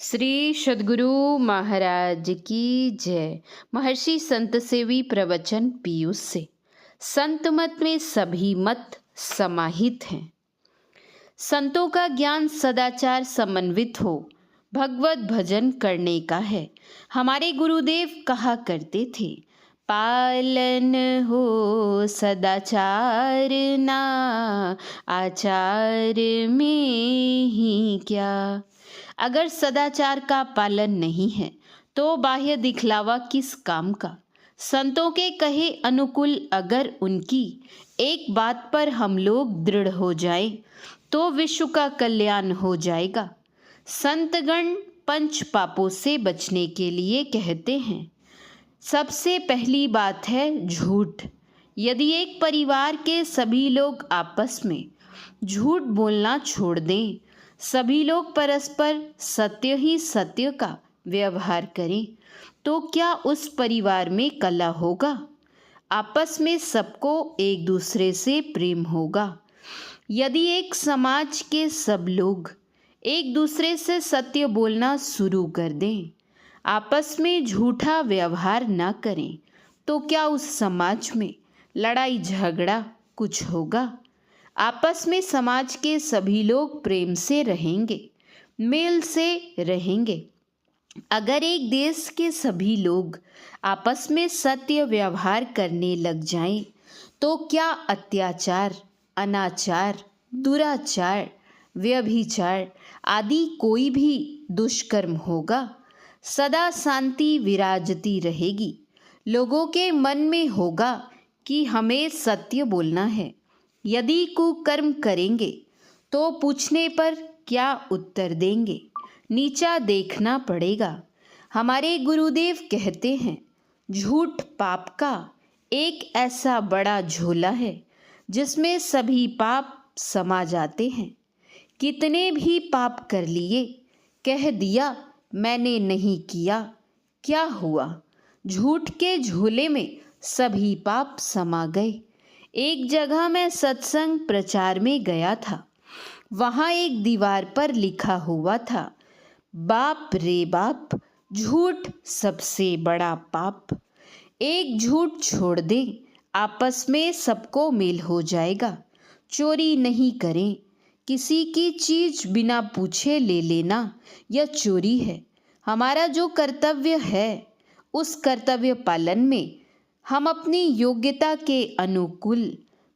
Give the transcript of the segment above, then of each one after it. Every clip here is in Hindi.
श्री सद्गुरु महाराज की जय। महर्षि संत सेवी प्रवचन पीयूष से। संत मत में सभी मत समाहित हैं। संतों का ज्ञान सदाचार समन्वित हो भगवत भजन करने का है। हमारे गुरुदेव कहा करते थे, पालन हो सदाचार ना, आचार में ही क्या। अगर सदाचार का पालन नहीं है तो बाह्य दिखलावा किस काम का। संतों के कहे अनुकूल अगर उनकी एक बात पर हम लोग दृढ़ हो जाएं तो विश्व का कल्याण हो जाएगा। संतगण पंच पापों से बचने के लिए कहते हैं, सबसे पहली बात है झूठ। यदि एक परिवार के सभी लोग आपस में झूठ बोलना छोड़ दें, सभी लोग परस्पर सत्य ही सत्य का व्यवहार करें, तो क्या उस परिवार में कला होगा? आपस में सबको एक दूसरे से प्रेम होगा। यदि एक समाज के सब लोग एक दूसरे से सत्य बोलना शुरू कर दें, आपस में झूठा व्यवहार न करें, तो क्या उस समाज में लड़ाई झगड़ा कुछ होगा? आपस में समाज के सभी लोग प्रेम से रहेंगे, मेल से रहेंगे। अगर एक देश के सभी लोग आपस में सत्य व्यवहार करने लग जाएं, तो क्या अत्याचार, अनाचार, दुराचार, व्यभिचार आदि कोई भी दुष्कर्म होगा? सदा शांति विराजती रहेगी। लोगों के मन में होगा कि हमें सत्य बोलना है। यदि कुकर्म करेंगे तो पूछने पर क्या उत्तर देंगे? नीचा देखना पड़ेगा। हमारे गुरुदेव कहते हैं, झूठ पाप का एक ऐसा बड़ा झोला है जिसमें सभी पाप समा जाते हैं। कितने भी पाप कर लिए, कह दिया मैंने नहीं किया, क्या हुआ? झूठ के झोले में सभी पाप समा गए। एक जगह मैं सत्संग प्रचार में गया था। वहाँ एक दीवार पर लिखा हुआ था, बाप रे बाप, झूठ सबसे बड़ा पाप। एक झूठ छोड़ दें, आपस में सबको मेल हो जाएगा। चोरी नहीं करें। किसी की चीज बिना पूछे ले लेना यह चोरी है। हमारा जो कर्तव्य है, उस कर्तव्य पालन में हम अपनी योग्यता के अनुकूल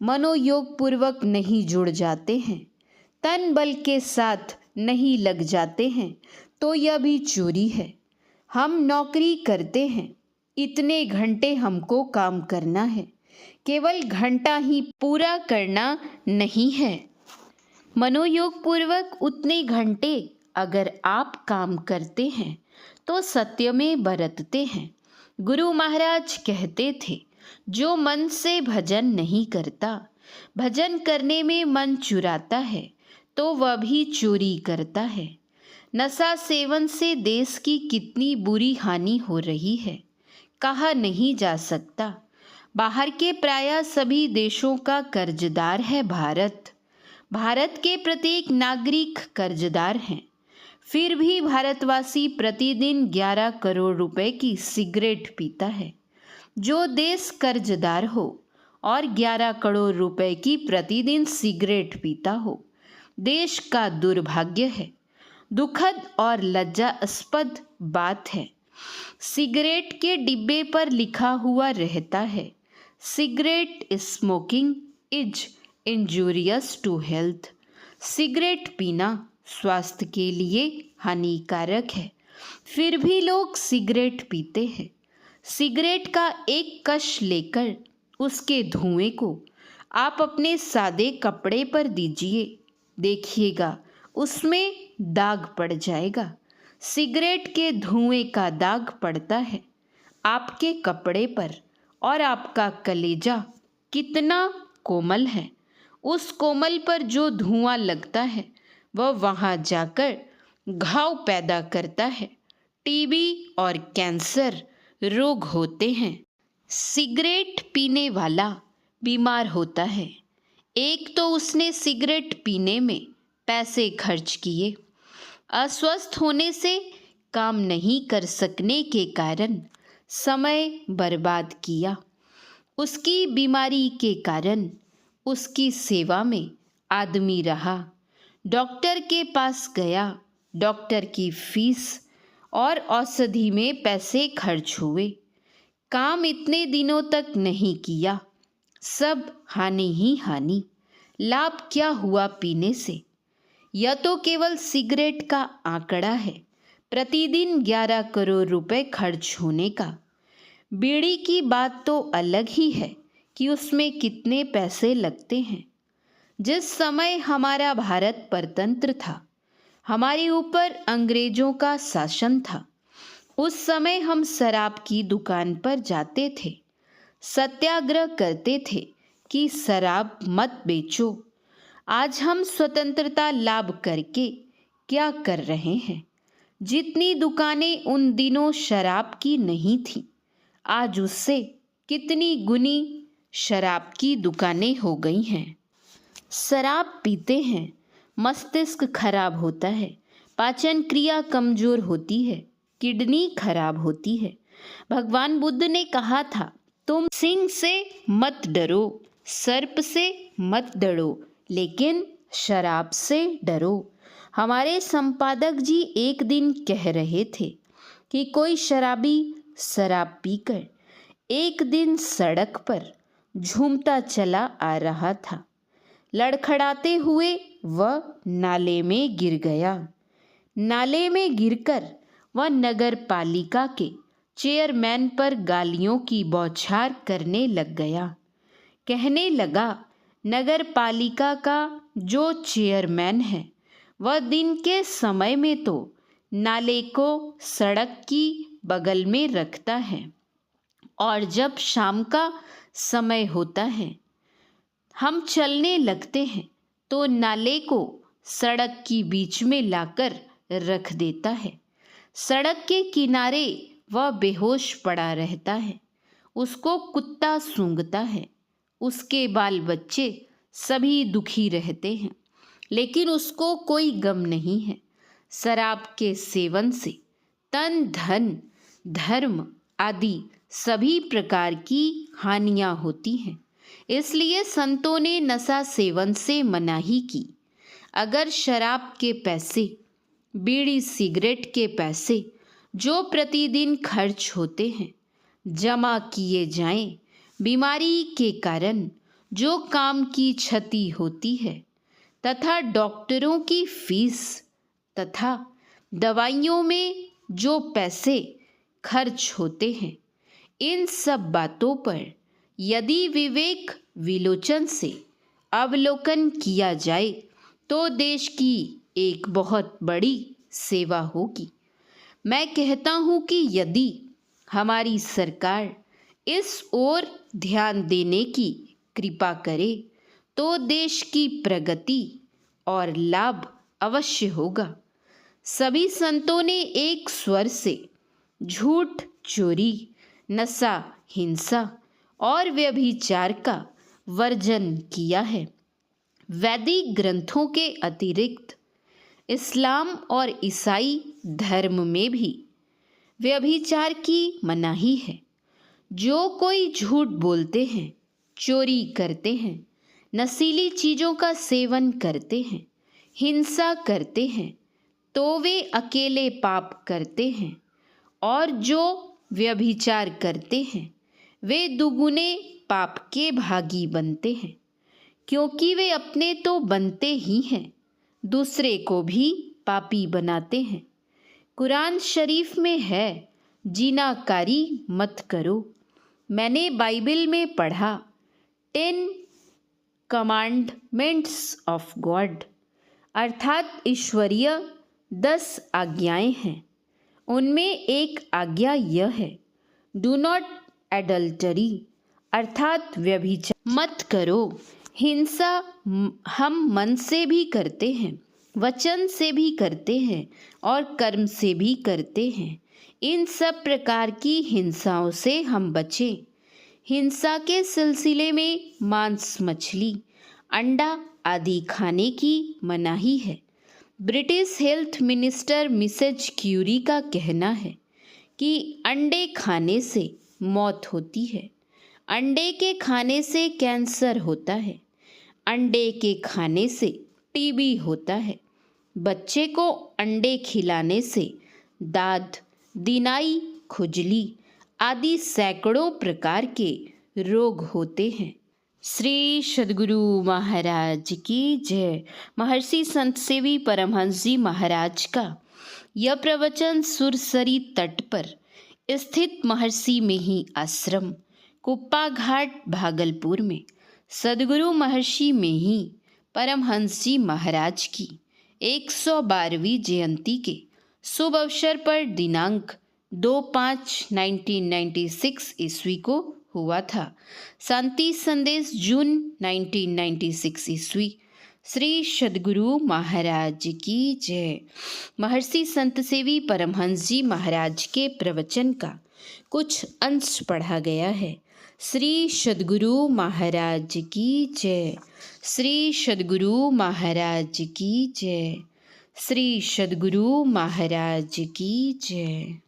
मनोयोग पूर्वक नहीं जुड़ जाते हैं, तन बल के साथ नहीं लग जाते हैं, तो यह भी चोरी है। हम नौकरी करते हैं, इतने घंटे हमको काम करना है, केवल घंटा ही पूरा करना नहीं है। मनोयोग पूर्वक उतने घंटे अगर आप काम करते हैं तो सत्य में बरतते हैं। गुरु महाराज कहते थे, जो मन से भजन नहीं करता, भजन करने में मन चुराता है, तो वह भी चोरी करता है। नशा सेवन से देश की कितनी बुरी हानि हो रही है, कहा नहीं जा सकता। बाहर के प्रायः सभी देशों का कर्जदार है भारत। भारत के प्रत्येक नागरिक कर्जदार हैं। फिर भी भारतवासी प्रतिदिन 11 करोड़ रुपए की सिगरेट पीता है। जो देश कर्जदार हो और 11 करोड़ रुपए की प्रतिदिन सिगरेट पीता हो, देश का दुर्भाग्य है। दुखद और लज्जास्पद बात है। सिगरेट के डिब्बे पर लिखा हुआ रहता है, cigarette smoking is injurious to health. Cigarette पीना स्वास्थ्य के लिए हानिकारक है। फिर भी लोग सिगरेट पीते हैं। सिगरेट का एक कश लेकर उसके धुएं को आप अपने सादे कपड़े पर दीजिए, देखिएगा उसमें दाग पड़ जाएगा। सिगरेट के धुएं का दाग पड़ता है आपके कपड़े पर, और आपका कलेजा कितना कोमल है। उस कोमल पर जो धुआं लगता है वह वहाँ जाकर घाव पैदा करता है। टीबी और कैंसर रोग होते हैं। सिगरेट पीने वाला बीमार होता है। एक तो उसने सिगरेट पीने में पैसे खर्च किए, अस्वस्थ होने से, काम नहीं कर सकने के कारण समय बर्बाद किया। उसकी बीमारी के कारण उसकी सेवा में आदमी रहा, डॉक्टर के पास गया, डॉक्टर की फीस और औषधि में पैसे खर्च हुए, काम इतने दिनों तक नहीं किया, सब हानि ही हानि। लाभ क्या हुआ पीने से? यह तो केवल सिगरेट का आंकड़ा है, प्रतिदिन 11 करोड़ रुपए खर्च होने का। बीड़ी की बात तो अलग ही है कि उसमें कितने पैसे लगते हैं। जिस समय हमारा भारत परतंत्र था, हमारे ऊपर अंग्रेजों का शासन था, उस समय हम शराब की दुकान पर जाते थे, सत्याग्रह करते थे कि शराब मत बेचो। आज हम स्वतंत्रता लाभ करके क्या कर रहे हैं? जितनी दुकानें उन दिनों शराब की नहीं थी, आज उससे कितनी गुनी शराब की दुकानें हो गई हैं। शराब पीते हैं, मस्तिष्क खराब होता है, पाचन क्रिया कमजोर होती है, किडनी खराब होती है। भगवान बुद्ध ने कहा था, तुम सिंह से मत डरो, सर्प से मत डरो, लेकिन शराब से डरो। हमारे संपादक जी एक दिन कह रहे थे कि कोई शराबी शराब पीकर एक दिन सड़क पर झूमता चला आ रहा था। लड़खड़ाते हुए वह नाले में गिर गया। नाले में गिरकर वह नगर पालिका के चेयरमैन पर गालियों की बौछार करने लग गया। कहने लगा, नगर पालिका का जो चेयरमैन है वह दिन के समय में तो नाले को सड़क की बगल में रखता है, और जब शाम का समय होता है, हम चलने लगते हैं तो नाले को सड़क की बीच में लाकर रख देता है। सड़क के किनारे वह बेहोश पड़ा रहता है, उसको कुत्ता सूंघता है, उसके बाल बच्चे सभी दुखी रहते हैं, लेकिन उसको कोई गम नहीं है। शराब के सेवन से तन, धन, धर्म आदि सभी प्रकार की हानियां होती हैं। इसलिए संतों ने नशा सेवन से मनाही की। अगर शराब के पैसे, बीड़ी सिगरेट के पैसे जो प्रतिदिन खर्च होते हैं जमा किए जाएं, बीमारी के कारण जो काम की क्षति होती है तथा डॉक्टरों की फीस तथा दवाइयों में जो पैसे खर्च होते हैं, इन सब बातों पर यदि विवेक विलोचन से अवलोकन किया जाए तो देश की एक बहुत बड़ी सेवा होगी। मैं कहता हूँ कि यदि हमारी सरकार इस ओर ध्यान देने की कृपा करे तो देश की प्रगति और लाभ अवश्य होगा। सभी संतों ने एक स्वर से झूठ, चोरी, नशा, हिंसा और व्यभिचार का वर्जन किया है। वैदिक ग्रंथों के अतिरिक्त इस्लाम और ईसाई धर्म में भी व्यभिचार की मनाही है। जो कोई झूठ बोलते हैं, चोरी करते हैं, नशीली चीज़ों का सेवन करते हैं, हिंसा करते हैं, तो वे अकेले पाप करते हैं, और जो व्यभिचार करते हैं वे दुगुने पाप के भागी बनते हैं, क्योंकि वे अपने तो बनते ही हैं, दूसरे को भी पापी बनाते हैं। कुरान शरीफ में है, जिनाकारी मत करो। मैंने बाइबल में पढ़ा 10 कमांडमेंट्स ऑफ गॉड, अर्थात ईश्वरीय 10 आज्ञाएं हैं। उनमें एक आज्ञा यह है, डू नॉट एडल्टरी, अर्थात व्यभिचार मत करो। हिंसा हम मन से भी करते हैं, वचन से भी करते हैं और कर्म से भी करते हैं। इन सब प्रकार की हिंसाओं से हम बचें। हिंसा के सिलसिले में मांस, मछली, अंडा आदि खाने की मनाही है। British health minister Mrs Curie का कहना है कि अंडे खाने से मौत होती है, अंडे के खाने से कैंसर होता है, अंडे के खाने से टीबी होता है, बच्चे को अंडे खिलाने से दाद, दिनाई, खुजली आदि सैकड़ों प्रकार के रोग होते हैं। श्री सद्गुरु महाराज की जय। महर्षि संत सेवी परमहंस जी महाराज का यह प्रवचन सुरसरी तट पर स्थित महर्षि मेही आश्रम, कुप्पा घाट, भागलपुर में सद्गुरु महर्षि मेही परमहंस जी महाराज की 112वीं जयंती के शुभ अवसर पर दिनांक 2/5/1996 ईस्वी को हुआ था। शांति संदेश जून 1996 ईस्वी। श्री सद्गुरु महाराज की जय। महर्षि संत सेवी परमहंस जी महाराज के प्रवचन का कुछ अंश पढ़ा गया है। श्री सद्गुरु महाराज की जय। श्री सद्गुरु महाराज की जय। श्री सद्गुरु महाराज की जय।